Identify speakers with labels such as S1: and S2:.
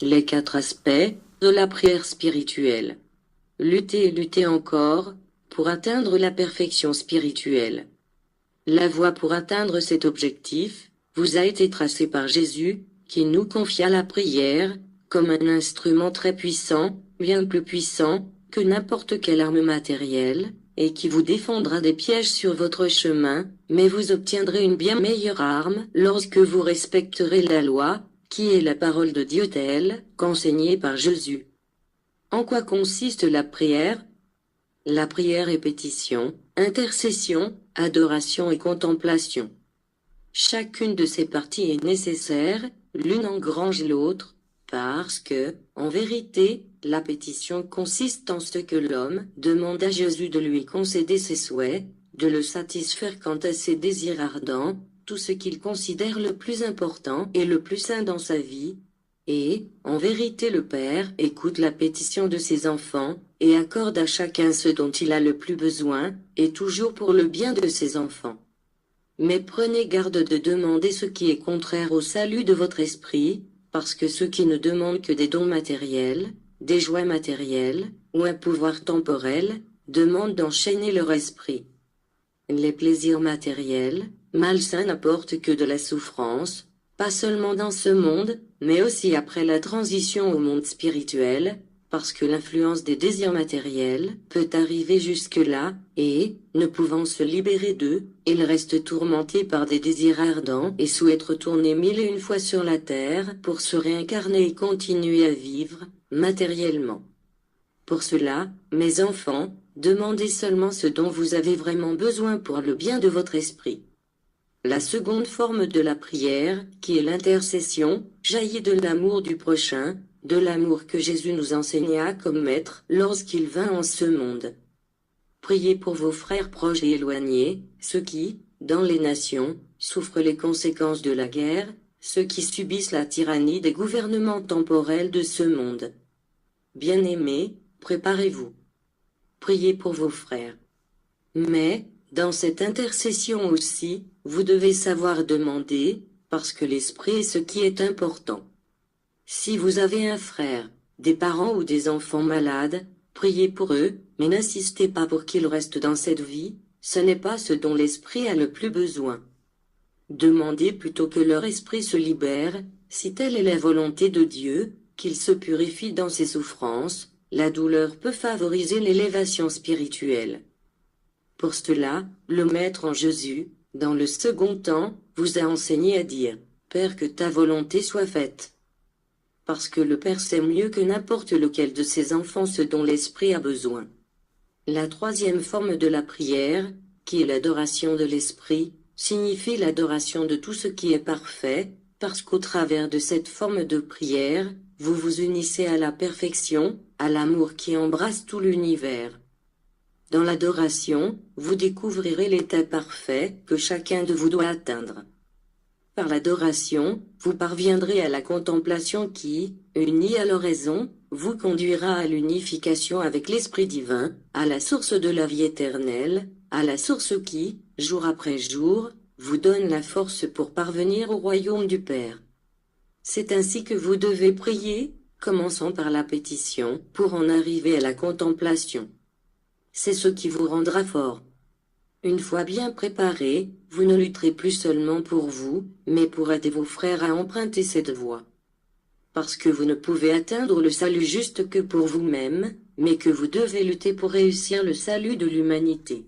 S1: Les 4 aspects de la prière spirituelle. Lutter et lutter encore, pour atteindre la perfection spirituelle. La voie pour atteindre cet objectif, vous a été tracée par Jésus, qui nous confia la prière, comme un instrument très puissant, bien plus puissant, que n'importe quelle arme matérielle, et qui vous défendra des pièges sur votre chemin, mais vous obtiendrez une bien meilleure arme lorsque vous respecterez la loi, qui est la parole de Dieu telle qu'enseignée par Jésus. En quoi consiste la prière? La prière est pétition, intercession, adoration et contemplation. Chacune de ces parties est nécessaire, l'une engrange l'autre, parce que, en vérité, la pétition consiste en ce que l'homme demande à Jésus de lui concéder ses souhaits, de le satisfaire quant à ses désirs ardents, tout ce qu'il considère le plus important et le plus saint dans sa vie. Et, en vérité, le Père écoute la pétition de ses enfants, et accorde à chacun ce dont il a le plus besoin, et toujours pour le bien de ses enfants. Mais prenez garde de demander ce qui est contraire au salut de votre esprit, parce que ceux qui ne demandent que des dons matériels, des joies matérielles, ou un pouvoir temporel, demandent d'enchaîner leur esprit. Les plaisirs matériels, malsains, n'apportent que de la souffrance, pas seulement dans ce monde, mais aussi après la transition au monde spirituel, parce que l'influence des désirs matériels peut arriver jusque-là, et, ne pouvant se libérer d'eux, ils restent tourmentés par des désirs ardents et souhaitent retourner 1001 fois sur la terre pour se réincarner et continuer à vivre, matériellement. Pour cela, mes enfants, demandez seulement ce dont vous avez vraiment besoin pour le bien de votre esprit. La seconde forme de la prière, qui est l'intercession, jaillit de l'amour du prochain, de l'amour que Jésus nous enseigna comme maître lorsqu'il vint en ce monde. Priez pour vos frères proches et éloignés, ceux qui, dans les nations, souffrent les conséquences de la guerre, ceux qui subissent la tyrannie des gouvernements temporels de ce monde. Bien-aimés, préparez-vous. Priez pour vos frères. Mais, dans cette intercession aussi, vous devez savoir demander, parce que l'esprit est ce qui est important. Si vous avez un frère, des parents ou des enfants malades, priez pour eux, mais n'insistez pas pour qu'ils restent dans cette vie, ce n'est pas ce dont l'esprit a le plus besoin. Demandez plutôt que leur esprit se libère, si telle est la volonté de Dieu, qu'il se purifie dans ses souffrances, la douleur peut favoriser l'élévation spirituelle. Pour cela, le Maître en Jésus, dans le second temps, vous a enseigné à dire « Père, que ta volonté soit faite ». Parce que le Père sait mieux que n'importe lequel de ses enfants ce dont l'Esprit a besoin. La troisième forme de la prière, qui est l'adoration de l'Esprit, signifie l'adoration de tout ce qui est parfait, parce qu'au travers de cette forme de prière, vous vous unissez à la perfection, à l'amour qui embrasse tout l'univers. Dans l'adoration, vous découvrirez l'état parfait que chacun de vous doit atteindre. Par l'adoration, vous parviendrez à la contemplation qui, unie à l'oraison, vous conduira à l'unification avec l'Esprit divin, à la source de la vie éternelle, à la source qui, jour après jour, vous donne la force pour parvenir au royaume du Père. C'est ainsi que vous devez prier, commençant par la pétition, pour en arriver à la contemplation. C'est ce qui vous rendra fort. Une fois bien préparé, vous ne lutterez plus seulement pour vous, mais pour aider vos frères à emprunter cette voie. Parce que vous ne pouvez atteindre le salut juste que pour vous-même, mais que vous devez lutter pour réussir le salut de l'humanité.